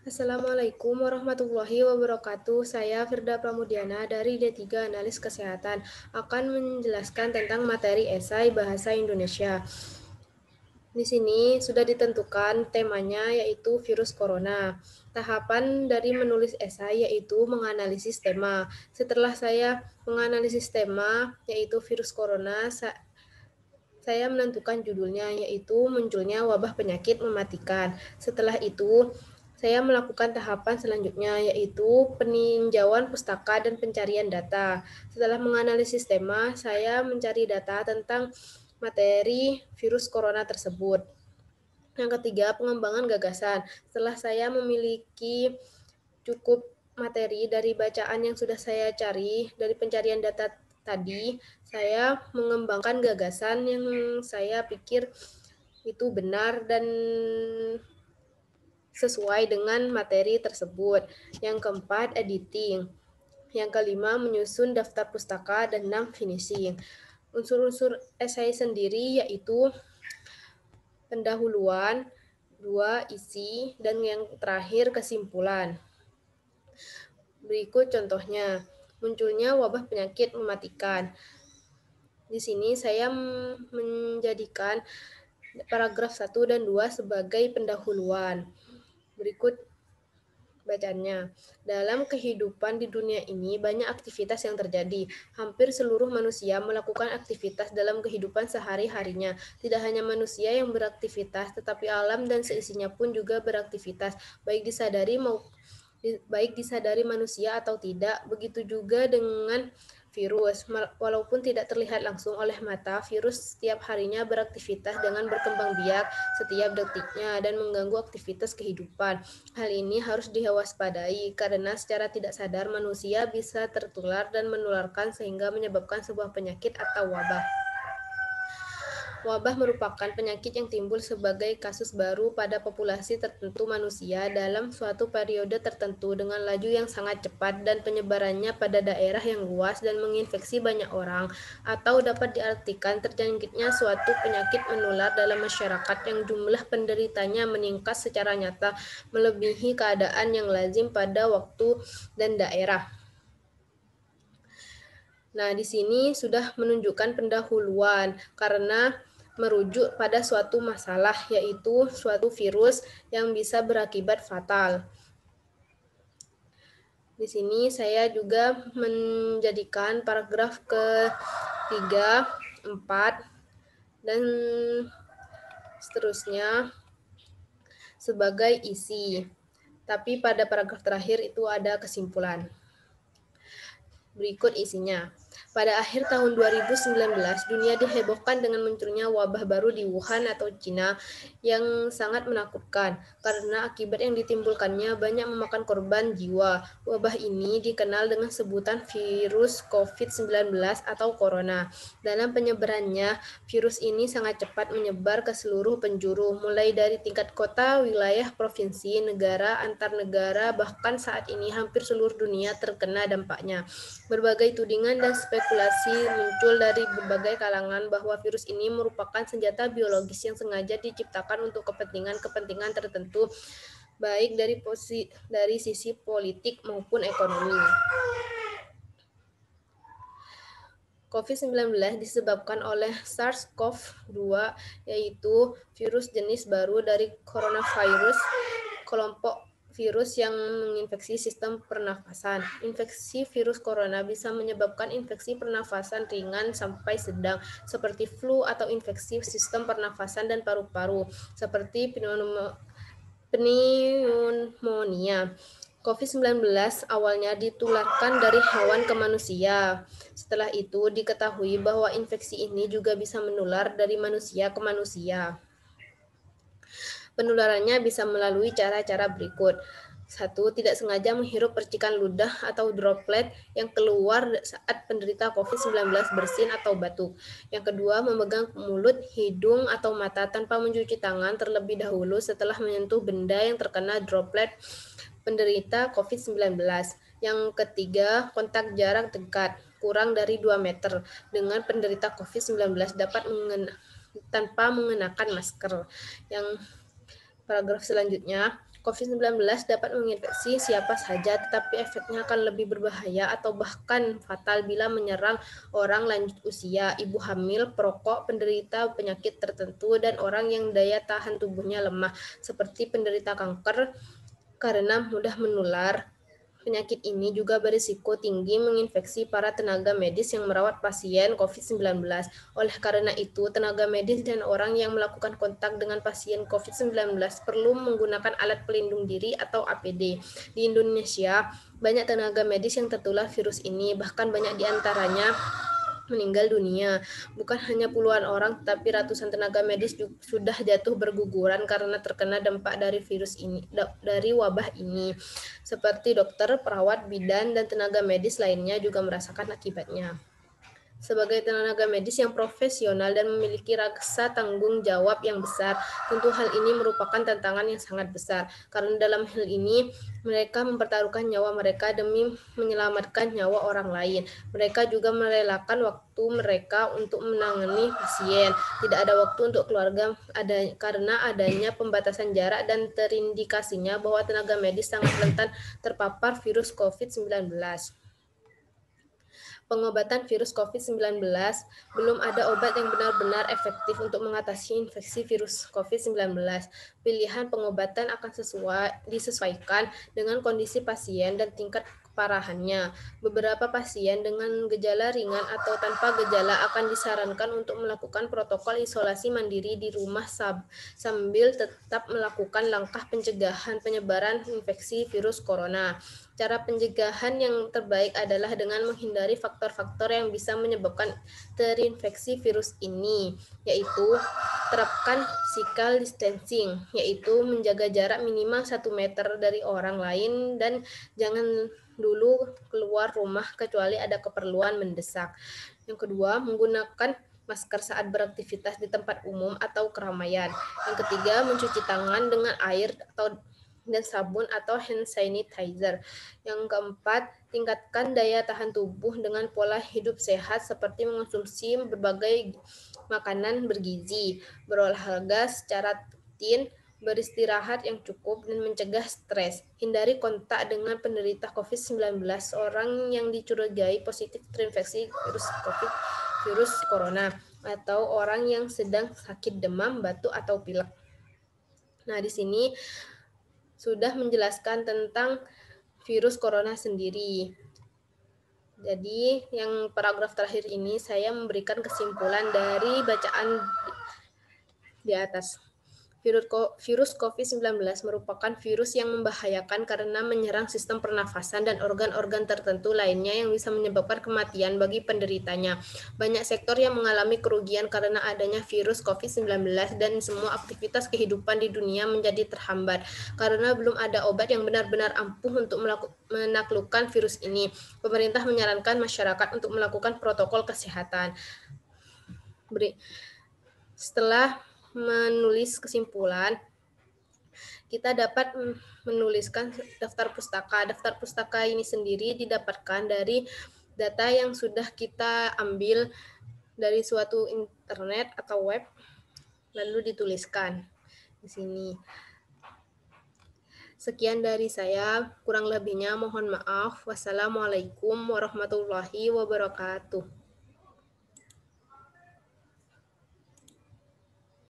Assalamualaikum warahmatullahi wabarakatuh. Saya Firda Pramudiana dari D3 Analis Kesehatan akan menjelaskan tentang materi esai Bahasa Indonesia. Di sini sudah ditentukan temanya yaitu virus corona. Tahapan dari menulis esai yaitu menganalisis tema. Setelah saya menganalisis tema yaitu virus corona, saya menentukan judulnya yaitu munculnya wabah penyakit mematikan. Setelah itu, saya melakukan tahapan selanjutnya yaitu peninjauan pustaka dan pencarian data. Setelah menganalisis tema, saya mencari data tentang materi virus corona tersebut. Yang ketiga, pengembangan gagasan. Setelah saya memiliki cukup materi dari bacaan yang sudah saya cari, dari pencarian data tadi, saya mengembangkan gagasan yang saya pikir itu benar dan sesuai dengan materi tersebut. Yang keempat, editing. Yang kelima, menyusun daftar pustaka, dan enam, finishing. Unsur-unsur esai sendiri yaitu pendahuluan, dua, isi, dan yang terakhir kesimpulan. Berikut contohnya, munculnya wabah penyakit mematikan. Di sini saya menjadikan paragraf 1 dan 2 sebagai pendahuluan. Berikut bacaannya. Dalam kehidupan di dunia ini banyak aktivitas yang terjadi. Hampir seluruh manusia melakukan aktivitas dalam kehidupan sehari-harinya. Tidak hanya manusia yang beraktivitas, tetapi alam dan seisinya pun juga beraktivitas, baik disadari manusia atau tidak. Begitu juga dengan virus. Walaupun tidak terlihat langsung oleh mata, virus setiap harinya beraktivitas dengan berkembang biak setiap detiknya dan mengganggu aktivitas kehidupan. Hal ini harus diwaspadai karena secara tidak sadar manusia bisa tertular dan menularkan sehingga menyebabkan sebuah penyakit atau wabah. Wabah merupakan penyakit yang timbul sebagai kasus baru pada populasi tertentu manusia dalam suatu periode tertentu dengan laju yang sangat cepat dan penyebarannya pada daerah yang luas dan menginfeksi banyak orang, atau dapat diartikan terjangkitnya suatu penyakit menular dalam masyarakat yang jumlah penderitanya meningkat secara nyata melebihi keadaan yang lazim pada waktu dan daerah. Nah, di sini sudah menunjukkan pendahuluan karena merujuk pada suatu masalah, yaitu suatu virus yang bisa berakibat fatal. Di sini saya juga menjadikan paragraf ke-3, 4, dan seterusnya sebagai isi. Tapi pada paragraf terakhir itu ada kesimpulan. Berikut isinya. Pada akhir tahun 2019, dunia dihebohkan dengan munculnya wabah baru di Wuhan atau Cina yang sangat menakutkan karena akibat yang ditimbulkannya banyak memakan korban jiwa. Wabah ini dikenal dengan sebutan virus COVID-19 atau corona. Dalam penyebarannya, virus ini sangat cepat menyebar ke seluruh penjuru, mulai dari tingkat kota, wilayah, provinsi, negara, antar negara, bahkan saat ini hampir seluruh dunia terkena dampaknya. Berbagai tudingan dan spekulasi muncul dari berbagai kalangan bahwa virus ini merupakan senjata biologis yang sengaja diciptakan untuk kepentingan-kepentingan tertentu, baik dari sisi politik maupun ekonomi. COVID-19 disebabkan oleh SARS-CoV-2, yaitu virus jenis baru dari coronavirus, kelompok virus yang menginfeksi sistem pernafasan. Infeksi virus corona bisa menyebabkan infeksi pernafasan ringan sampai sedang, seperti flu atau infeksi sistem pernafasan dan paru-paru, seperti pneumonia. COVID-19 awalnya ditularkan dari hewan ke manusia. Setelah itu diketahui bahwa infeksi ini juga bisa menular dari manusia ke manusia. Penularannya bisa melalui cara-cara berikut. 1. Tidak sengaja menghirup percikan ludah atau droplet yang keluar saat penderita COVID-19 bersin atau batuk. Yang kedua, memegang mulut, hidung, atau mata tanpa mencuci tangan terlebih dahulu setelah menyentuh benda yang terkena droplet penderita COVID-19. Yang ketiga, kontak jarak dekat kurang dari 2 meter dengan penderita COVID-19 tanpa mengenakan masker. Yang paragraf selanjutnya, COVID-19 dapat menginfeksi siapa saja, tetapi efeknya akan lebih berbahaya atau bahkan fatal bila menyerang orang lanjut usia, ibu hamil, perokok, penderita penyakit tertentu, dan orang yang daya tahan tubuhnya lemah, seperti penderita kanker karena mudah menular. Penyakit ini juga berisiko tinggi menginfeksi para tenaga medis yang merawat pasien COVID-19. Oleh karena itu, tenaga medis dan orang yang melakukan kontak dengan pasien COVID-19 perlu menggunakan alat pelindung diri atau APD. Di Indonesia, banyak tenaga medis yang tertular virus ini, bahkan banyak di antaranya meninggal dunia. Bukan hanya puluhan orang, tetapi ratusan tenaga medis sudah jatuh berguguran karena terkena dampak dari virus ini, dari wabah ini. Seperti dokter, perawat, bidan, dan tenaga medis lainnya juga merasakan akibatnya. Sebagai tenaga medis yang profesional dan memiliki rasa tanggung jawab yang besar, tentu hal ini merupakan tantangan yang sangat besar. Karena dalam hal ini, mereka mempertaruhkan nyawa mereka demi menyelamatkan nyawa orang lain. Mereka juga merelakan waktu mereka untuk menangani pasien. Tidak ada waktu untuk keluarga karena adanya pembatasan jarak dan terindikasinya bahwa tenaga medis sangat rentan terpapar virus COVID-19. Pengobatan virus COVID-19, belum ada obat yang benar-benar efektif untuk mengatasi infeksi virus COVID-19. Pilihan pengobatan akan disesuaikan dengan kondisi pasien dan tingkat keparahannya. Beberapa pasien dengan gejala ringan atau tanpa gejala akan disarankan untuk melakukan protokol isolasi mandiri di rumah sambil tetap melakukan langkah pencegahan penyebaran infeksi virus corona. Cara pencegahan yang terbaik adalah dengan menghindari faktor-faktor yang bisa menyebabkan terinfeksi virus ini, yaitu terapkan physical distancing, yaitu menjaga jarak minimal 1 meter dari orang lain dan jangan dulu keluar rumah kecuali ada keperluan mendesak. Yang kedua, menggunakan masker saat beraktivitas di tempat umum atau keramaian. Yang ketiga, mencuci tangan dengan air dan sabun atau hand sanitizer. Yang keempat, tingkatkan daya tahan tubuh dengan pola hidup sehat seperti mengonsumsi berbagai makanan bergizi, berolahraga secara rutin, beristirahat yang cukup, dan mencegah stres. Hindari kontak dengan penderita COVID-19, orang yang dicurigai positif terinfeksi virus corona, atau orang yang sedang sakit demam, batuk, atau pilek. Nah, di sini sudah menjelaskan tentang virus corona sendiri. Jadi, yang paragraf terakhir ini saya memberikan kesimpulan dari bacaan di atas. Virus COVID-19 merupakan virus yang membahayakan karena menyerang sistem pernafasan dan organ-organ tertentu lainnya yang bisa menyebabkan kematian bagi penderitanya. Banyak sektor yang mengalami kerugian karena adanya virus COVID-19 dan semua aktivitas kehidupan di dunia menjadi terhambat karena belum ada obat yang benar-benar ampuh untuk menaklukkan virus ini. Pemerintah menyarankan masyarakat untuk melakukan protokol kesehatan. Setelah menulis kesimpulan, kita dapat menuliskan daftar pustaka. Daftar pustaka ini sendiri didapatkan dari data yang sudah kita ambil dari suatu internet atau web, lalu dituliskan di sini. Sekian dari saya, kurang lebihnya mohon maaf. Wassalamualaikum warahmatullahi wabarakatuh.